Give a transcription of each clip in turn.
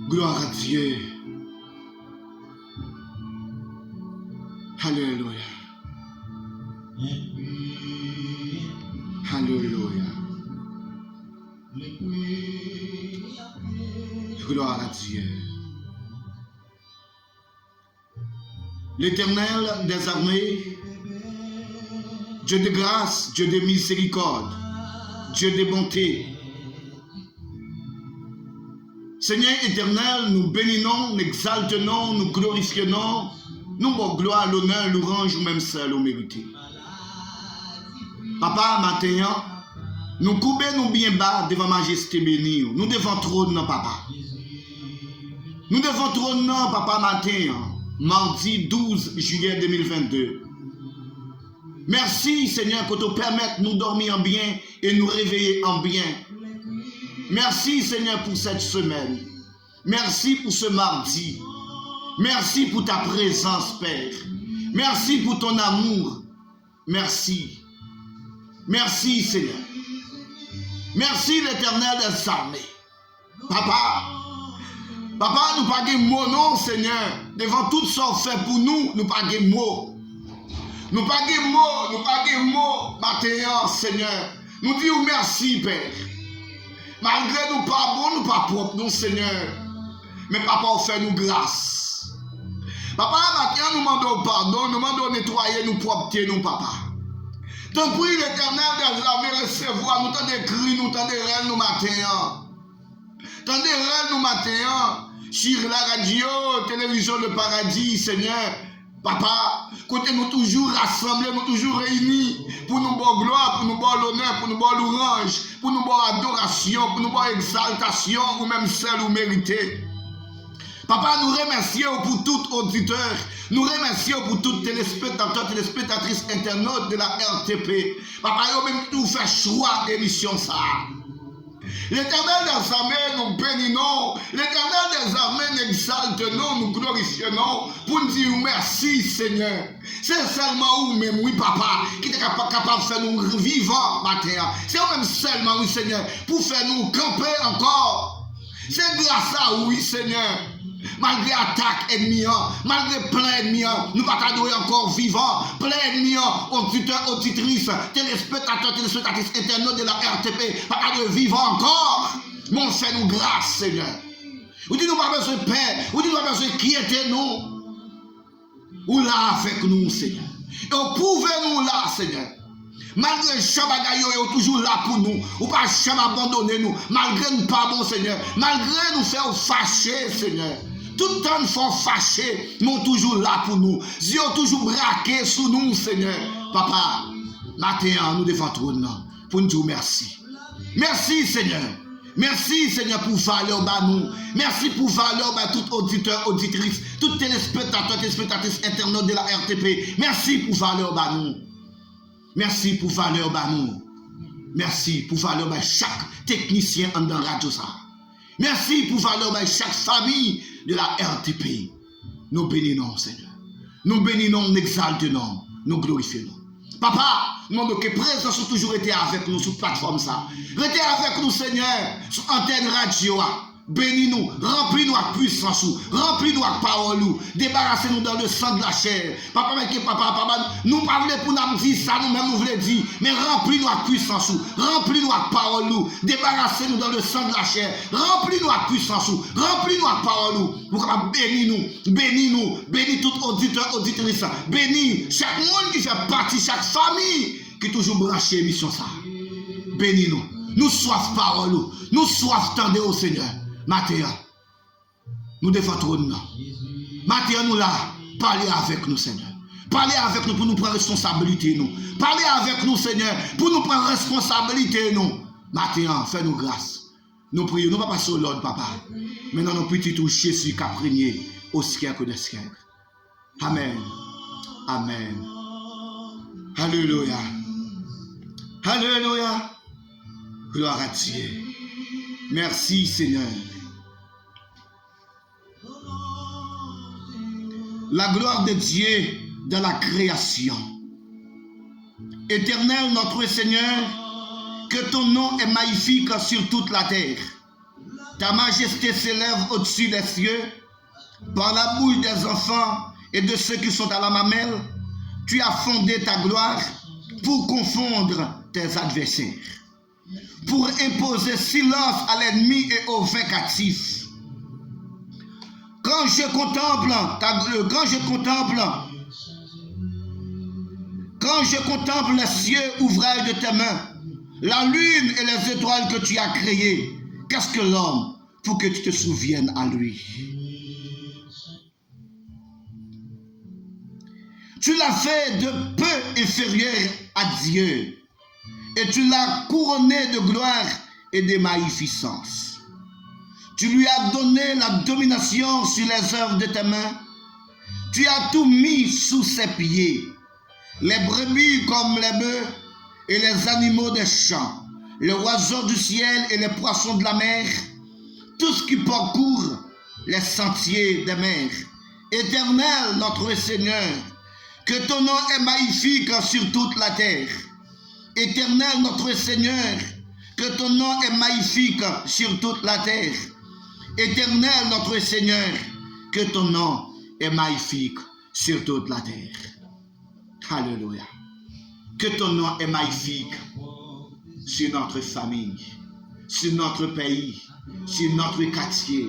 Gloire à Dieu. Alléluia. Alléluia. Gloire à Dieu. L'Éternel des armées, Dieu de grâce, Dieu de miséricorde, Dieu de bonté. Seigneur éternel, nous bénissons, nous exaltons, nous glorifions, nous bon gloire, l'honneur, l'orange, ou même seul au mérité. Papa, maintenant, nous coupons nous bien bas devant majesté bénie. Nous devons trône, papa. Nous devons trône, papa, matin, mardi 12 juillet 2022. Merci, Seigneur, que tu permettes de nous dormir en bien et nous réveiller en bien. Merci, Seigneur, pour cette semaine. Merci pour ce mardi. Merci pour ta présence, Père. Merci pour ton amour. Merci. Merci, Seigneur. Merci, l'Éternel des armées. Papa, nous pas de mots, non, Seigneur. Devant tout ce qu'on fait pour nous, nous pas de mots. Nous pas de mots, nous pas de mots, maintenant, Seigneur. Nous disons merci, Père. Malgré nous pas bons, nous pas propres, non, Seigneur. Mais papa, fait nous grâce. Papa, maintenant, nous demandons pardon, nous demandons nettoyer nous propreté, nous, papa. Tant pis, l'Éternel des armées recevoir, nous t'en écrit, nous t'en déraille, nous matin. T'en déraille, nous matin. Sur la radio, télévision, le paradis, Seigneur. Papa, côté nous toujours rassemblés, nous toujours réunis pour nous bonne gloire, pour nous bonne l'honneur, pour nous bonne louange, pour nous bonne adoration, pour nous bonne exaltation, ou même celle où mérité. Papa, nous remercions pour tout auditeur, nous remercions pour tout téléspectateur, téléspectatrice internaute de la RTP. Papa, nous même tout fait choix d'émission ça. L'Éternel des armées nous bénissons, l'Éternel des armées nous exaltons, nous glorifions pour nous dire merci Seigneur. C'est seulement vous-même, oui papa, qui est capable de faire nous vivants matin. C'est vous-même seulement, oui Seigneur, pour faire nous camper encore. C'est grâce à oui Seigneur. Malgré attaque ennemie, malgré plein ennemis, nous ne pouvons pas encore vivants, plein ennemis, auditeurs, auditrices, téléspectateurs, téléspectatrices internautes de la RTP, pas de vivants encore. Mon fais-nous grâce, Seigneur. Vous dites nous pas besoin de paix, vous dites nous pas besoin de quitter nous. Ou là avec nous, Seigneur. Et vous pouvez nous là, Seigneur. Malgré Chabagayo, vous êtes toujours là pour nous. Ou pas jamais abandonner nous. Malgré nous pas bon, Seigneur. Malgré nous faire fâcher, Seigneur. Tout le temps nous font fâcher. Nous toujours là pour nous. Dieu toujours braqué sous nous, Seigneur. Papa, maintenant, nous devons trône pour nous dire merci. Merci, Seigneur. Merci, Seigneur, pour valeur bas nous. Merci pour valeur bas tout auditeur, auditrice, tout téléspectateur, téléspectatrice internaute de la RTP. Merci pour valeur bas nous. Merci pour valeur bas nous. Merci pour valeur bas chaque technicien en dans radio ça. Merci pour valeur bas chaque famille de la RTP. Nous bénissons, Seigneur. Nous bénissons, nous exaltons, nous glorifions. Papa, nous demandons que présence a toujours été avec nous sur la plateforme ça. Restez avec nous, Seigneur, sur antenne radio. Bénis-nous, remplis-nous avec puissance, remplis-nous avec parole, débarrassez-nous dans le sang de la chair. Papa, nous ne parlons pas pour nous dire ça, nous-mêmes nous voulons dire, mais remplis-nous avec puissance, remplis-nous avec parole, débarrassez-nous dans le sang de la chair, remplis-nous avec puissance, remplis-nous avec parole, pour que bénis-nous, bénis tout auditeur, auditrice, bénis chaque monde qui fait partie, chaque famille qui est toujours branché mission ça. Bénis-nous, nous soif parole, nous soif tendre au Seigneur. Matin, nous défendons nous. Matin, nous là, parlez avec nous, Seigneur. Parlez avec nous pour nous prendre responsabilité, nous. Parlez avec nous, Seigneur, pour nous prendre responsabilité, nous. Matin, fais-nous grâce. Nous prions, nous ne pas passer au Lord, papa. Mais dans nos petits touches, Jésus qui a prégné au siècle des siècles. Amen. Amen. Alléluia. Alléluia. Gloire à Dieu. Merci, Seigneur. La gloire de Dieu dans la création. Éternel notre Seigneur, que ton nom est magnifique sur toute la terre. Ta majesté s'élève au-dessus des cieux. Par la bouche des enfants et de ceux qui sont à la mamelle, tu as fondé ta gloire pour confondre tes adversaires, pour imposer silence à l'ennemi et aux vingatifs. Quand je contemple les cieux, ouvrage de tes mains, la lune et les étoiles que tu as créées, qu'est-ce que l'homme pour que tu te souviennes à lui? Tu l'as fait de peu inférieur à Dieu, et tu l'as couronné de gloire et de magnificence. Tu lui as donné la domination sur les œuvres de tes mains. Tu as tout mis sous ses pieds, les brebis comme les bœufs et les animaux des champs, les oiseaux du ciel et les poissons de la mer, tout ce qui parcourt les sentiers des mers. Éternel, notre Seigneur, que ton nom est magnifique sur toute la terre. Éternel, notre Seigneur, que ton nom est magnifique sur toute la terre. Éternel, notre Seigneur, que ton nom est magnifique sur toute la terre. Alléluia. Que ton nom est magnifique sur notre famille, sur notre pays, sur notre quartier.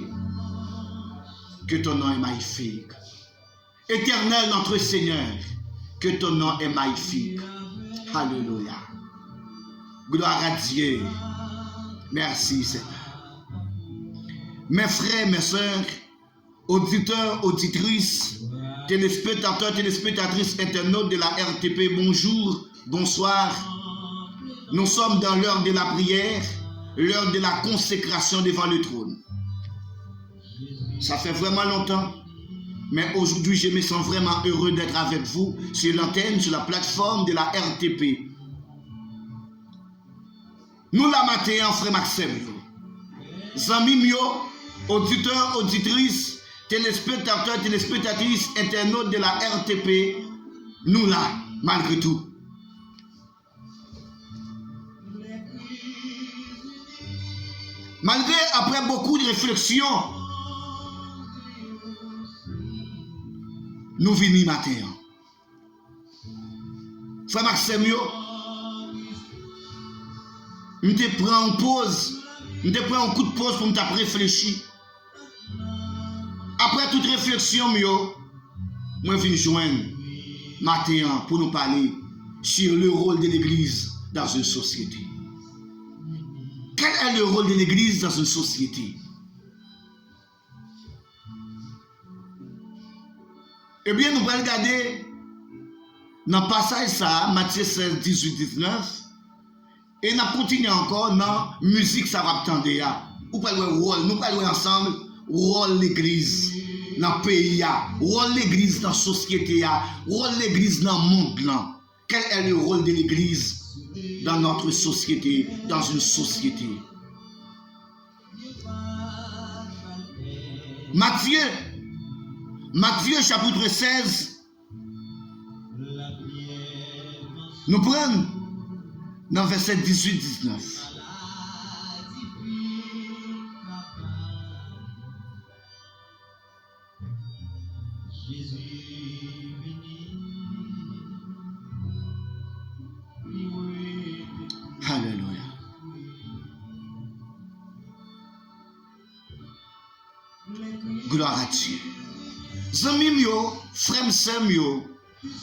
Que ton nom est magnifique. Éternel, notre Seigneur, que ton nom est magnifique. Alléluia. Gloire à Dieu. Merci, Seigneur. Mes frères, mes sœurs, auditeurs, auditrices, téléspectateurs, téléspectatrices, internautes de la RTP, bonjour, bonsoir. Nous sommes dans l'heure de la prière, l'heure de la consécration devant le trône. Ça fait vraiment longtemps, mais aujourd'hui, je me sens vraiment heureux d'être avec vous sur l'antenne, sur la plateforme de la RTP. Nous la matin, frère Maxime, Zami Mio, auditeurs, auditrices, téléspectateurs, téléspectatrices, internautes de la RTP, nous là, malgré tout. Malgré, après beaucoup de réflexions, nous venons matin. Frère Maxime, je te prends en pause, je te prends un coup de pause pour me réfléchir. Après toute réflexion, moi je viens joindre matin pour nous parler sur le rôle de l'Église dans une société. Quel est le rôle de l'Église dans une société? Eh bien, nous allons regarder dans le passage ça, Matthieu 16, 18, 19, et nous continuons encore dans la musique, ça va attendre. Nous allons ensemble, rôle de l'Église dans le pays, rôle de l'Église dans la société, rôle de l'Église dans le monde. Quel est le rôle de l'Église dans notre société, dans une société? Matthieu chapitre 16, Nous prenons dans verset 18-19. Alléluia. Gloire à Dieu. Zami yo, frère Sam yo,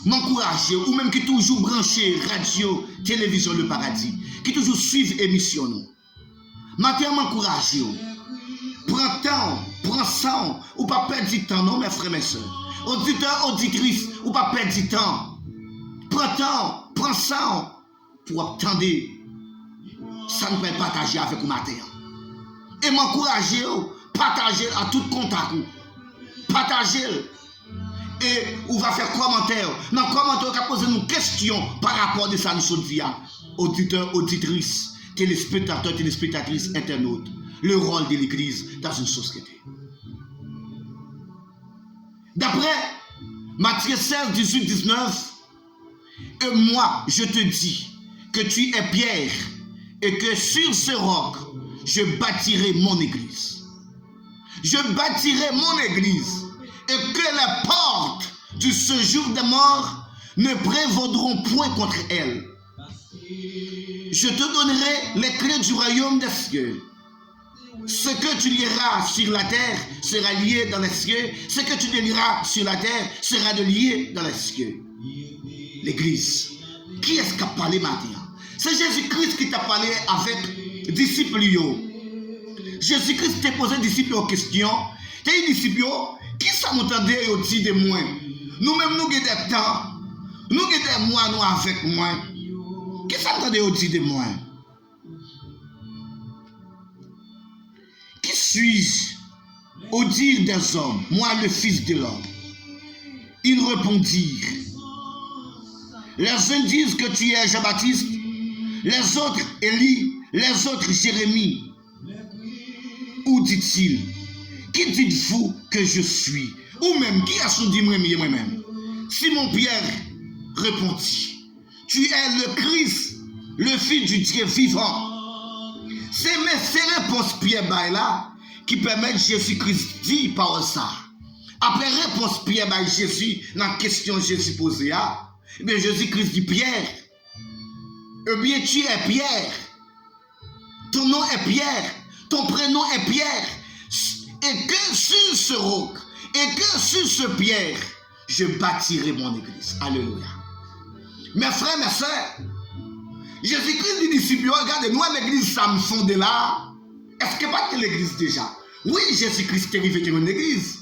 m'encourager ou même qui toujours branché radio, télévision Le Paradis, qui toujours suivent émission nous. Matin m'encourager. Prends temps, prends ça, ou pas perdre du temps non mes frères mes sœurs. Auditeurs, auditrices, ou pas perdre du temps. Prends temps, prends ça pour attendre. Ça ne peut partager avec vous matin. Et m'encourager, partager à tout contact. Partager. Et on va faire commentaire. Dans le commentaire, on va poser une question par rapport à ça, nous via auditeurs, auditrices, téléspectateurs, téléspectatrices, internautes. Le rôle de l'Église dans une société. D'après Matthieu 16, 18, 19, et moi, je te dis que tu es Pierre et que sur ce roc, je bâtirai mon Église. Je bâtirai mon Église et que les portes du séjour des morts ne prévaudront point contre elle. Je te donnerai les clés du royaume des cieux. Ce que tu lieras sur la terre sera lié dans les cieux. Ce que tu délieras sur la terre sera lié dans les cieux. L'Église. Qui est-ce qui a parlé maintenant? C'est Jésus-Christ qui t'a parlé avec disciples. Jésus-Christ t'a posé disciples aux questions. T'as dit disciples, qui ça m'entendait au dit de moi? Nous-mêmes, nous avons des temps. Nous avons des mois, nous avec moi. Qui ça m'entendait au dit de moi? Qui suis-je au dire des hommes, moi le Fils de l'homme? Ils répondirent. Les uns disent que tu es Jean-Baptiste, les autres Élie, les autres Jérémie. Où dit-il? Qui dites-vous que je suis? Ou même, qui a son dit moi-même? Simon-Pierre répondit. Tu es le Christ, le Fils du Dieu vivant. C'est ces réponses Pierre là qui permettent Jésus-Christ dit par ça. Après réponse Pierre by Jésus dans la question Jésus posée, eh bien Jésus-Christ dit Pierre. Eh bien tu es Pierre. Ton nom est Pierre. Ton prénom est Pierre. Et que sur ce roc, et que sur ce pierre, je bâtirai mon église. Alléluia. Mes frères, mes sœurs, Jésus-Christ dit disciples, regardez, nous l'église, ça me fonde là. Est-ce que pas que l'église déjà? Oui, Jésus-Christ est arrivé dans une église.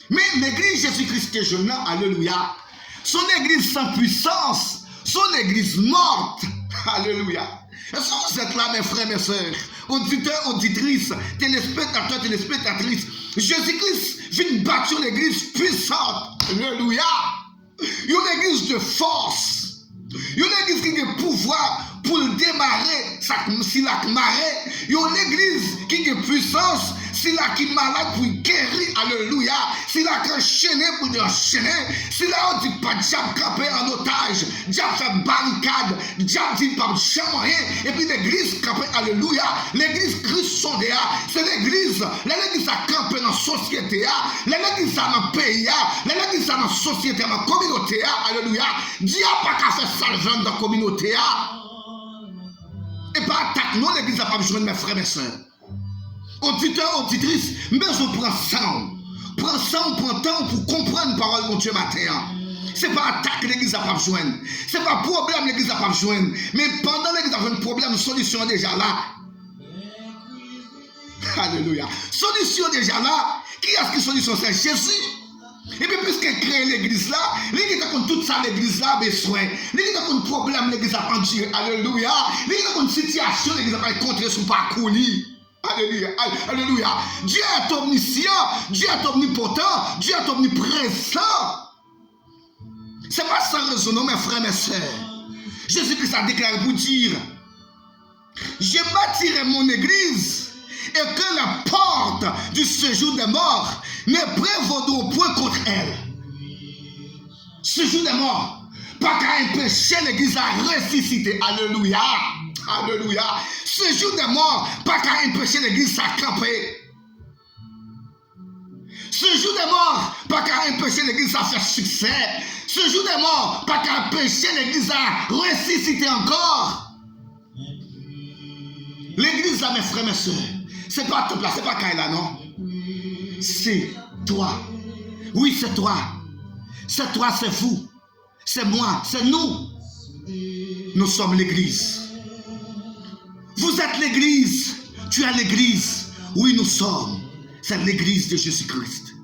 Mais l'église Jésus-Christ est jeune, alléluia. Son église sans puissance, son église morte. Alléluia. Est-ce que vous êtes là, mes frères, mes sœurs, auditeurs, auditrices, téléspectateurs, téléspectatrices? Jésus-Christ vient bâtir l'église puissante. Alléluia. Une église de force. Une église qui a le pouvoir pour démarrer si la marée. Une église qui a puissance si la qui est malade pour guérir. Alléluia. Si la qui est enchaîné pour enchaîner. Si la on dit pas diable campé en otage. Diable fait barricade. Diable dit pas rien. Et puis l'église campé. Alléluia. L'église Christ sondé. C'est l'église. L'église a campé dans la société. L'église a dans le pays. L'église a dans la société, dans la communauté. Alléluia. Diable pas qu'à faire salvant dans la communauté. Et pas attaque, non, l'église n'a pas besoin de mes frères et mes soeurs. Auditeurs, auditrices, mais je prends ça. Prends ça, on prend temps pour comprendre la parole de mon Dieu matin. Ce n'est pas attaque, l'église n'a pas besoin. Ce n'est pas problème, l'église n'a pas besoin. Mais pendant l'église a un problème, solution est déjà là. Alléluia. Solution déjà là. Qui est-ce qui solution? C'est Jésus. Et puis, puisqu'il crée l'église là, l'église a comme toute ça, l'église là, besoin. L'église a comme problème, l'église a pas Dieu. Alléluia. L'église a comme situation, l'église a pas contre son parcours. Alléluia. Alléluia. Dieu est omniscient, Dieu est omnipotent, Dieu est omniprésent. C'est pas sans raison, mes frères, mes sœurs. Jésus-Christ a déclaré pour dire, je bâtirai mon église et que la porte du séjour des morts ne prévaudront point contre elle. Séjour des morts. pas qu'à empêcher l'église à ressusciter. Alléluia. Alléluia. Ce jour de mort, pas qu'à empêcher l'église à camper. Ce jour de mort, pas qu'à empêcher l'église à faire succès. Ce jour de mort, pas qu'à empêcher l'église à ressusciter encore. L'église là, mes frères, mes soeurs, c'est pas tout là, c'est pas Kaila, non. C'est toi. Oui, c'est toi. C'est toi, c'est vous. C'est moi, c'est nous. Nous sommes l'église. Vous êtes l'église. Tu es l'église. Oui, nous sommes. C'est l'église de Jésus-Christ.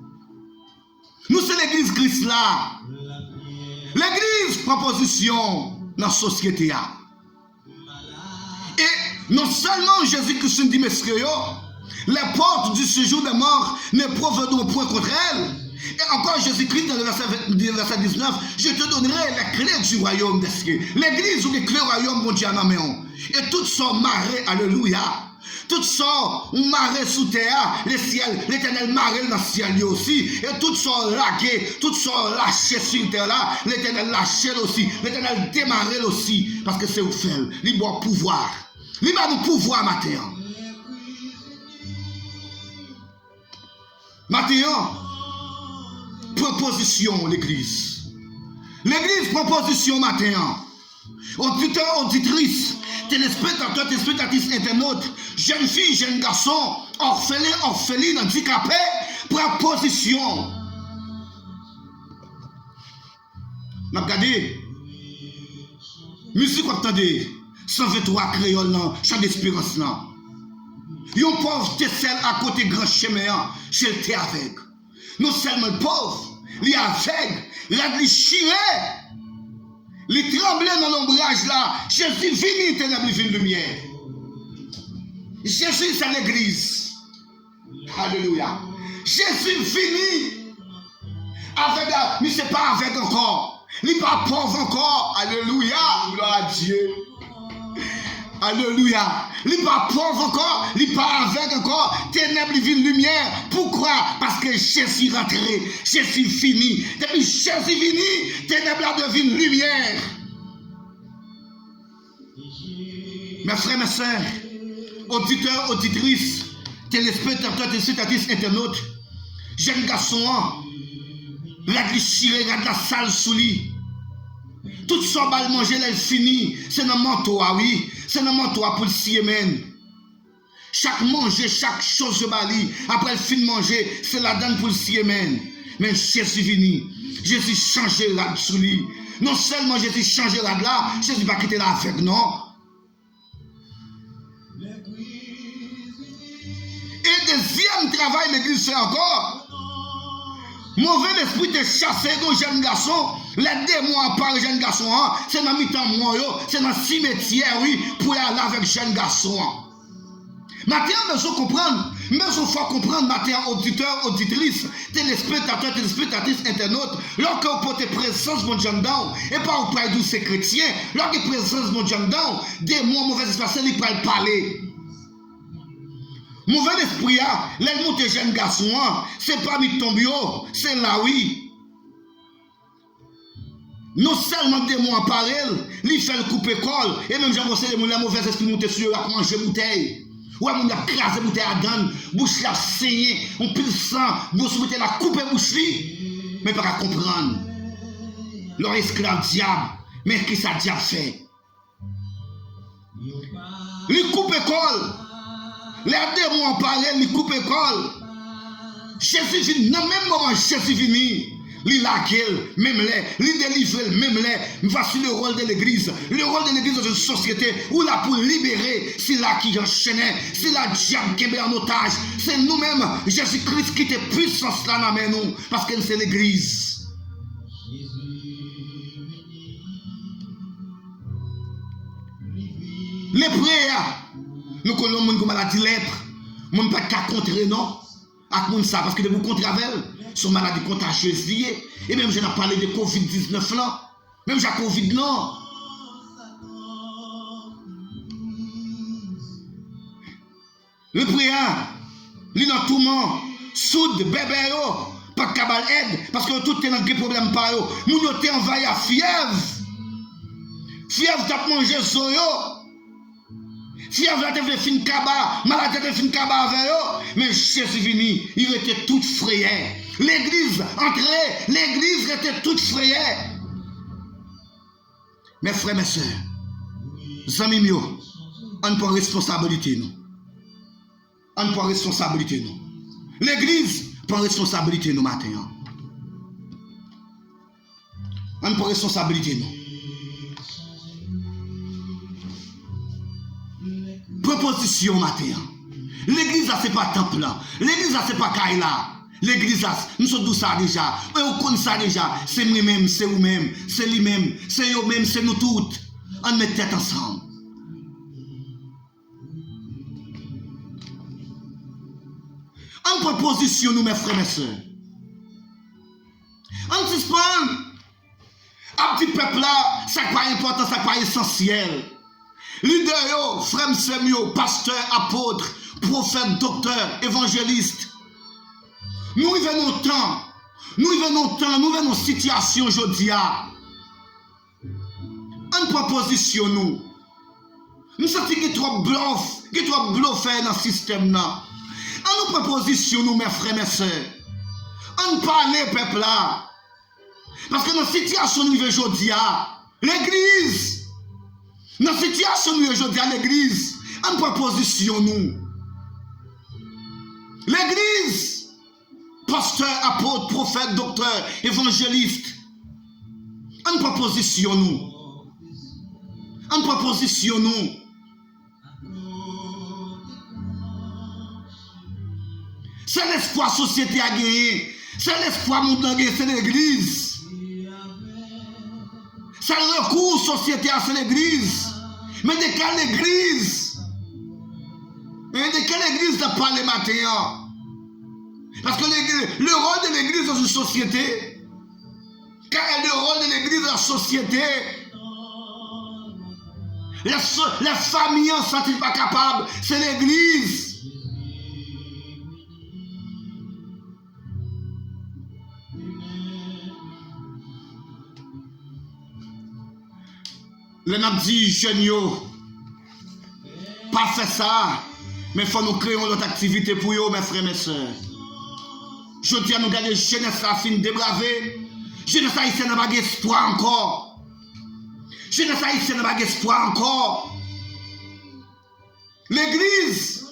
Nous, c'est l'église Christ là. L'église prend position dans la société. Et non seulement Jésus-Christ dit, messieurs, les portes du séjour des morts ne proviendront point contre elle. Et encore Jésus-Christ dans le verset 19, je te donnerai les clés du royaume des cieux. L'église ou les clés du royaume, mon Dieu, en main. Et toutes sont marrées, alléluia. Toutes sont marrées sous terre, les ciels, l'éternel marré dans le ciel aussi. Et toutes sont laguées, toutes sont lâchées sur terre là. L'éternel lâché aussi, l'éternel démarré aussi. Parce que c'est où fait, il doit pouvoir. Il va nous pouvoir matin. Matin, proposition l'église. L'église proposition matin. Auditeur, auditrice, téléspectateur, téléspectatrice, internaute, jeune fille, jeune garçon, orphelin, orpheline, handicapé, proposition. N'a regardé. Musique, attendez. 123 créoles, chant d'espérance, non. Yon pauvre te sel à côté grand chemin, chez le avec. Non seulement pauvre, li aveugle, li chiré, li tremblé dans l'ombrage là. Jésus vini, ténèbres vini lumière. Jésus c'est l'église. Alléluia. Jésus vini avec, mais c'est pas avec encore. Li pas pauvre encore. Alléluia. Gloire à Dieu. Alléluia. Il n'est pas pauvre encore, il n'est pas aveugle encore, ténèbres viennent lumière. Pourquoi? Parce que Jésus est rentré, Jésus fini. Depuis Jésus fini, ténèbres deviennent lumière. Mes frères, mes soeurs, auditeurs, auditrices, téléspectateurs, téléspectatrices, internautes, jeunes garçons, regarde les chirés, regarde la salle sous lit. Tout ça va manger, elle fini. C'est dans le manteau, oui. C'est dans le manteau pour le siémen. Chaque manger, chaque chose je bali. Après le fin de manger, c'est la donne pour le siémen. Mais Jésus vini. Jésus changé là sous lui. Non seulement Jésus changé là, Jésus va quitter là avec, non. Et deuxième travail, l'église fait encore. Mauvais esprit de chasser nos jeunes garçons, les démons par les jeunes garçons, c'est dans mi-temps moyen, c'est dans le cimetière, oui, pour aller avec les jeunes garçons. Maintenant, mais faut comprendre, maintenant, auditeurs, auditrices, téléspectateurs, téléspectatrices, internautes, lorsque vous portez présence, mon John Down, et pas au près de ces chrétiens, lorsque vous présence, mon John Down, démons, mauvais esprit, ils peuvent parler. Mauvais esprit, les monter jeunes garçons, c'est pas mi tombio, c'est là oui. Non seulement des mots apparels, il fait le couper colle, et même j'ai pensé les mauvais esprits monter sur eux à manger bouteille. Ouais, mon a crasé bouteille à donne, bouche la saigné, on pile sang, bouche bouteille la couper bouche li, mais pas à comprendre. Leur esclave diable, mais qui ça diable fait? Il coupe colle. Les démons en parlent, ils coupent l'école. Jésus vini, dans le même moment, Jésus vini. Il la gueule, même les, il délivre, même les. Voici le rôle de l'église. Le rôle de l'église dans une société où là pour libérer, c'est là qui enchaînait, c'est là diable qui est en otage. C'est nous-mêmes, Jésus-Christ qui était puissance là dans nous, parce que c'est l'église. Les prières. Nous connaissons les gens qui ont maladie lèpre. Nous ne pouvons pas contrer, non? Avec ça, parce que vous contre avec elles, sont maladies contagieuses liées. Et même, je n'ai parlé de Covid-19 là. Même j'ai Covid non. Le prière, il est dans tout le monde. Soude, bébé, pas de cabal aide, parce que tout est dans des problèmes par eux. Nous sommes envahis à fièvre. Fièvre t'a mangé soyo. Fièvre t'a fait fin kaba, malade t'a fait fin kaba avec eux. Mais Jésus venu, il était tout frayé. L'église entrait, l'église était toute frayée. Mes frères, mes soeurs, amis, on prend responsabilité nous. On prend responsabilité nous. L'église prend responsabilité nous matin. On prend responsabilité nous. Proposition matin. L'église c'est pas temple. L'église c'est pas Kaila. L'église nous sommes tous ça déjà. On connaît ça déjà. C'est moi-même, c'est vous-même, c'est lui-même, c'est eux-mêmes, c'est nous toutes. On met tête ensemble. En proposition nous mes frères et sœurs. On suspend. Un petit peuple là, ça n'est pas important, ça n'est pas essentiel. Leader, frère, sœur, pasteur, apôtre, prophète, docteur, évangéliste. Nous y venons temps, nous venons situation aujourd'hui. En proposition nous. Nous sommes qui trop bluffés dans le système là. En nous proposition nous mes frères mes sœurs. On parle peuple là. Parce que dans la situation nous vivons aujourd'hui, l'église. Dans la situation nous vivons aujourd'hui, l'église. En proposition nous. L'église. Pasteur, apôtre, prophète, docteur, évangéliste. En proposition nous. En proposition nous. C'est l'espoir société à gagner. C'est l'espoir monde à gagner, c'est l'église. C'est le recours société à c'est l'église. Mais de quelle église? Et de quelle église de parler matin? Parce que le rôle de l'église dans une société, car le rôle de l'église dans la société, les familles ne sont pas capables, c'est l'église. Le n'a dit, jeunes, pas faire ça, mais il faut nous créer notre activité pour eux, mes frères et mes sœurs. Je dis à nous garder jeunesse à fin débraver. Jeunesse haïtienne n'a pas d'espoir encore. Jeunesse haïtienne n'a pas d'espoir encore. L'église,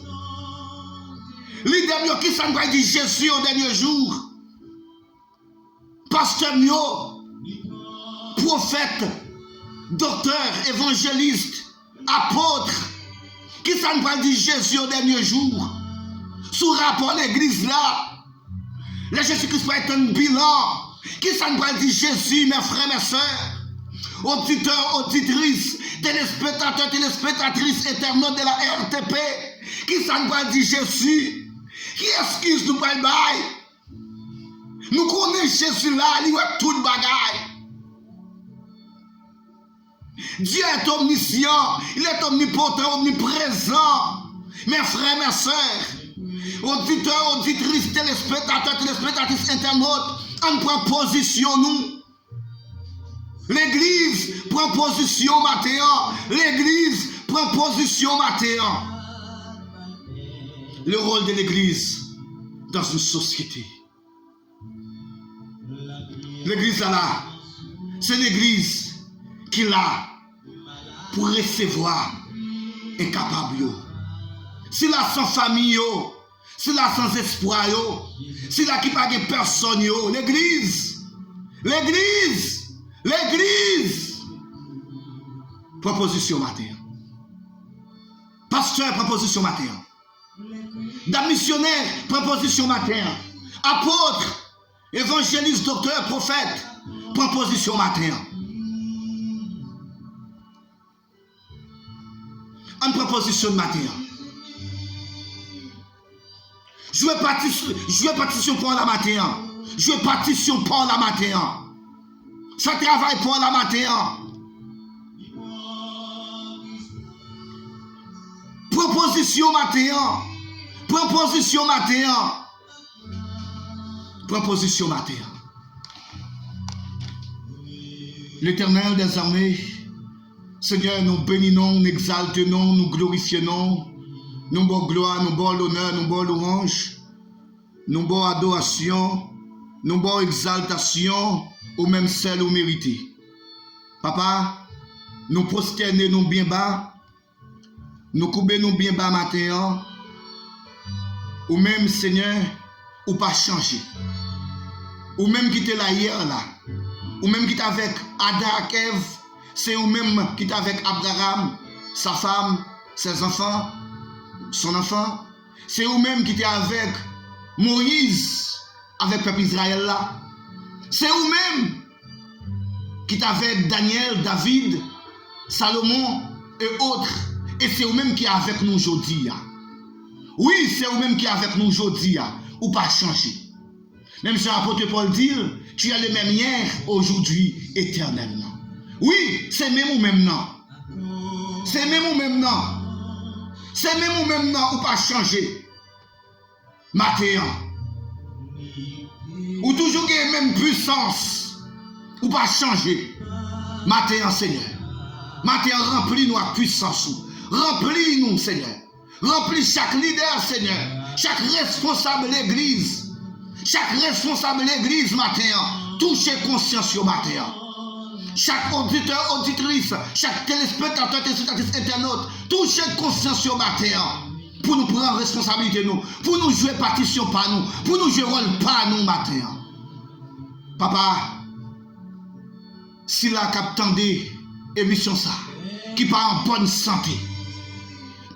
leader qui s'en va dire Jésus au dernier jour. Pasteur mio, prophète, docteur, évangéliste, apôtre, qui s'en va dire Jésus au dernier jour. Sous rapport l'église là. Le Jésus-Christ va être un bilan. Qui s'en va dire Jésus, mes frères, mes sœurs, auditeurs, auditrices, téléspectateurs, téléspectatrices éternelles de la RTP, qui s'en va dire Jésus, qui excuse nous par le bail. Nous connaissons Jésus là, il est tout le bagaille. Dieu est omniscient, il est omnipotent, omniprésent. Mes frères, mes sœurs, auditeurs, auditrices, téléspectateurs, téléspectatrices, internautes, on prend position nous. L'église prend position matin. L'église prend position matin. Le rôle de l'église dans une société. L'église là, c'est l'église qui est là pour recevoir et capable. Si là sans famille, si là sans espoir, si là qui pas de personne, l'église, proposition matin. Pasteur, proposition matin. Dame missionnaire, proposition matin. Apôtre, évangéliste, docteur, prophète, proposition matin. En proposition matin. Jouer partition pour la matin. Jouer partition pour la matin. Ça travaille pour la matin. Proposition matin. Proposition matin. Proposition matin. L'Éternel des armées Seigneur, nous bénissons, nous exaltons, nous glorifions, nous bon gloire, nous bon l'honneur, nous bon louange, nous bon adoration, nous bon exaltation, au même seul où mérité. Papa, nous prosternons nous bien bas, nous coupons nous bien bas matin, ou même Seigneur, ou pas changer, ou même qui était là hier là, ou même qui était avec Ada Kev, c'est ou même qui était avec Abraham, sa femme, ses enfants, son enfant, c'est ou même qui était avec Moïse, avec le peuple Israël là, c'est ou même qui était avec Daniel, David, Salomon et autres, et c'est ou même qui est avec nous aujourd'hui. Oui, c'est ou même qui est avec nous aujourd'hui, ou pas changer. Même si l'apôtre Paul dit, tu es le même hier, aujourd'hui, éternellement. Oui, c'est même ou même non. C'est même ou même non. C'est même ou même non, ou pas changer. Matin. Ou toujours la même puissance, ou pas changer. Matin, Seigneur. Matin, remplis-nous à puissance. Remplis-nous, Seigneur. Remplis chaque leader, Seigneur. Chaque responsable de l'église. Chaque responsable de l'église, matin. Touchez conscience au matin. Chaque auditeur, auditrice, chaque téléspectateur, téléspectatrice, internaute, touchez conscience au matin. Pour nous prendre responsabilité, nous. Pour nous jouer partition par nous. Pour nous jouer rôle par nous, matin. Papa, si la captandé émission ça, qui part en bonne santé,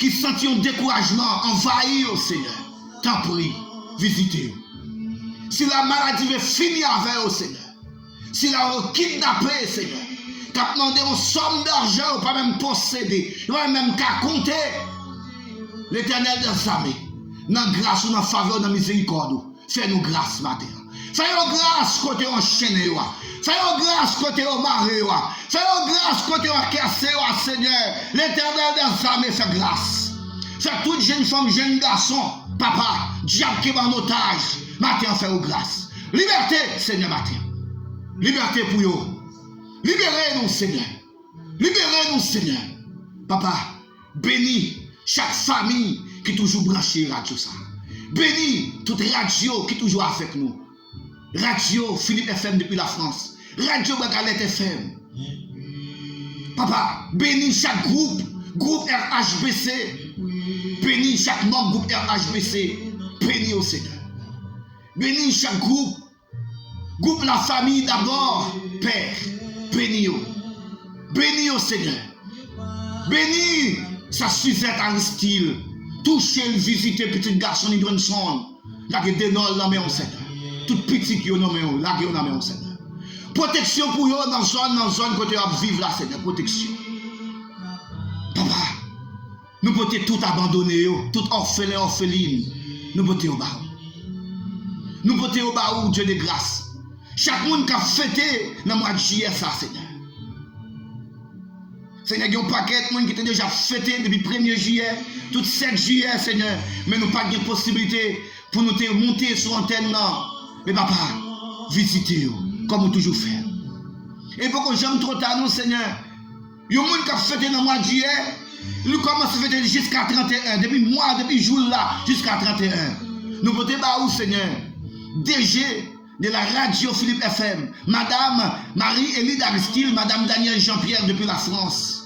qui sentit un découragement, envahi au Seigneur, t'en prie, visitez-vous. Si la maladie veut finir avec au Seigneur, si la kidnappé, Seigneur, t'as demandé une somme d'argent, ou pas même posséder, ou pas même qu'à compter, l'Éternel des armées, dans grâce ou dans faveur, dans miséricorde, fais-nous grâce, matin. Fais-nous grâce côté enchaîné, fais-nous grâce côté au mari, fais-nous grâce côté au cassé, Seigneur. L'Éternel des armées fait grâce. Fais toute jeune femme, jeune garçon, papa, diable qui est en otage, matin, fais-nous grâce. Liberté, Seigneur, matin. Liberté pour vous. Libérez-nous, Seigneur. Libérez-nous, Seigneur. Papa, bénis chaque famille qui est toujours branchée radio ça. Bénis toute radio qui est toujours avec nous. Radio Philippe FM depuis la France. Radio Bagalette FM. Papa, bénis chaque groupe RHBC. Bénis chaque membre groupe RHBC. Bénis au Seigneur. Bénis chaque groupe la famille d'abord, Père. Bénis au Seigneur. Bénis sa Suzette Aristide. Touchez le visiter petit garçon ni donne son. La que dénol la main au Seigneur. Tout petit qui est nommé la que la main au Seigneur. Protection pour eux dans zone côté à vivre là, Seigneur. Protection. Papa, nous pouvons tout abandonner, tout orphelin, orpheline. Nous pouvons au bas. Nous pouvons au bas, Dieu de grâce. Chaque monde qui a fêté dans le mois de juillet, ça, Seigneur. Seigneur, il y a un paquet de monde qui a déjà fêté depuis le 1er juillet, tout 7 juillet, Seigneur. Mais nous n'avons pas de possibilité pour nous monter sur l'antenne. Mais papa, visitez-vous, comme on toujours fait. Et pour que j'aime trop tard, nous, Seigneur, il y a un monde qui a fêté dans le mois de juillet, il commence à fêter jusqu'à 31, depuis jour là, jusqu'à 31. Nous potons où, Seigneur, DG de la radio Philippe FM, Madame Marie-Élie Aristide, Madame Daniel Jean-Pierre depuis la France.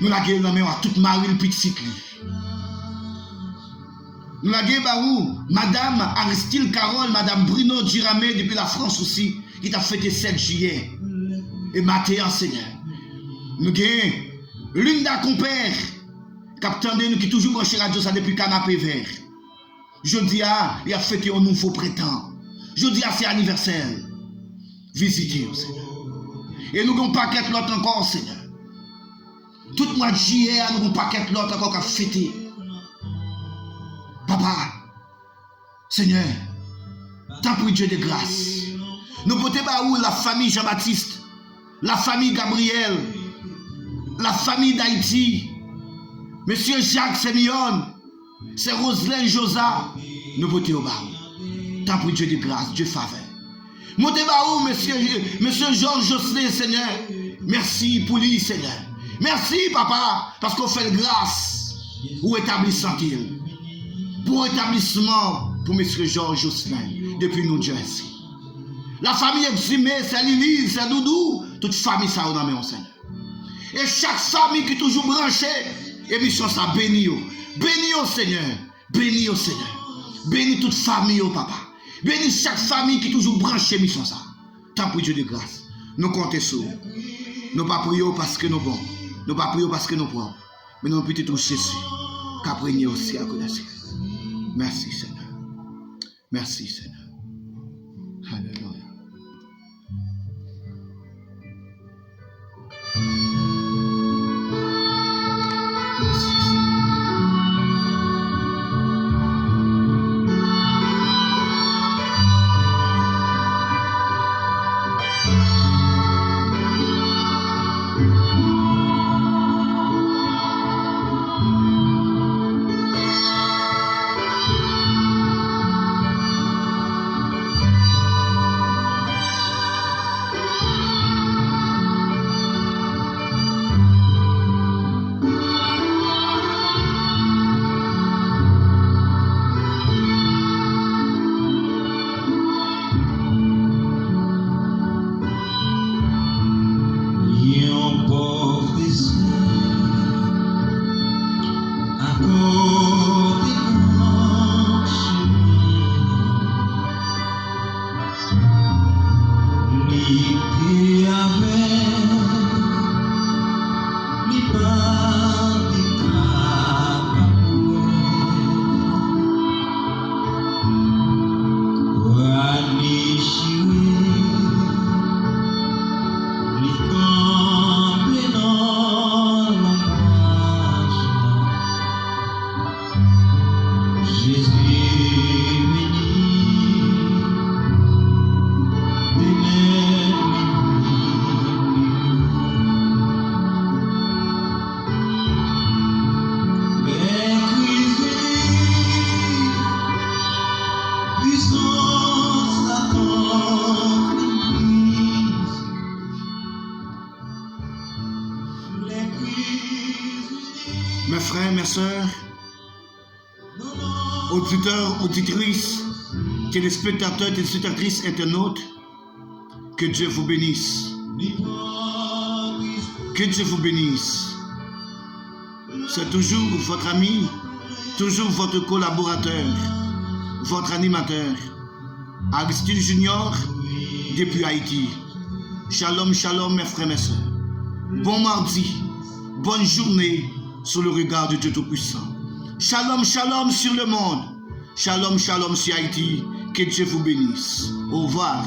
Nous la guérons à toute Marie le petit. Nous la guérons Madame Aristide Carole, Madame Bruno Duramé depuis la France aussi, qui t'a fêté 7 juillet. Et Mathéa, Seigneur. Nous guérons l'une d'un compère, capitaine de nous qui toujours branché radio ça depuis canapé vert. Je dis il a fêté un nouveau printemps. Je dis c'est anniversaire. Visitez, Seigneur. Et nous avons un paquet l'autre encore, Seigneur. Tout mois de juillet, nous avons un paquet l'autre encore qui a fêté. Papa, Seigneur, tant pour Dieu de grâce. Nous potons où la famille Jean-Baptiste, la famille Gabriel, la famille d'Haïti, Monsieur Jacques Sémion, c'est Roselaine Josa, nous potons au bas. Tant pour Dieu de grâce, Dieu faveur. Montez où, monsieur Georges Jocelyn, Seigneur, Merci pour lui, Seigneur. Merci, papa, parce qu'on fait grâce au établissement qu'il. Pour l'établissement pour M. Georges Jocelyn, depuis New Jersey. La famille exhumée, c'est Lily, c'est Doudou, toute famille ça on a mis en Seigneur. Et chaque famille qui est toujours branchée, émission ça béni au. Béni au Seigneur. Béni au Seigneur. Béni toute famille au papa. Béni chaque famille qui est toujours branchée, émission ça. Tant pour Dieu de grâce. Nous comptons sur vous. Nous ne prions pas parce que nous bons. Nous ne prions pas parce que nous propres. Mais nous peut-être Jésus qui a prégné aussi à côté de ça. Merci Seigneur. Merci Seigneur. Alléluia. Mes frères, mes sœurs, auditeurs, auditrices, téléspectateurs, téléspectatrices, internautes, que Dieu vous bénisse. Que Dieu vous bénisse. C'est toujours votre ami, toujours votre collaborateur, votre animateur, Aristide Junior, depuis Haïti. Shalom, shalom, mes frères, mes sœurs. Bon mardi, bonne journée sous le regard de Dieu Tout-Puissant. Shalom, shalom sur le monde. Shalom, shalom sur Haïti. Que Dieu vous bénisse. Au revoir.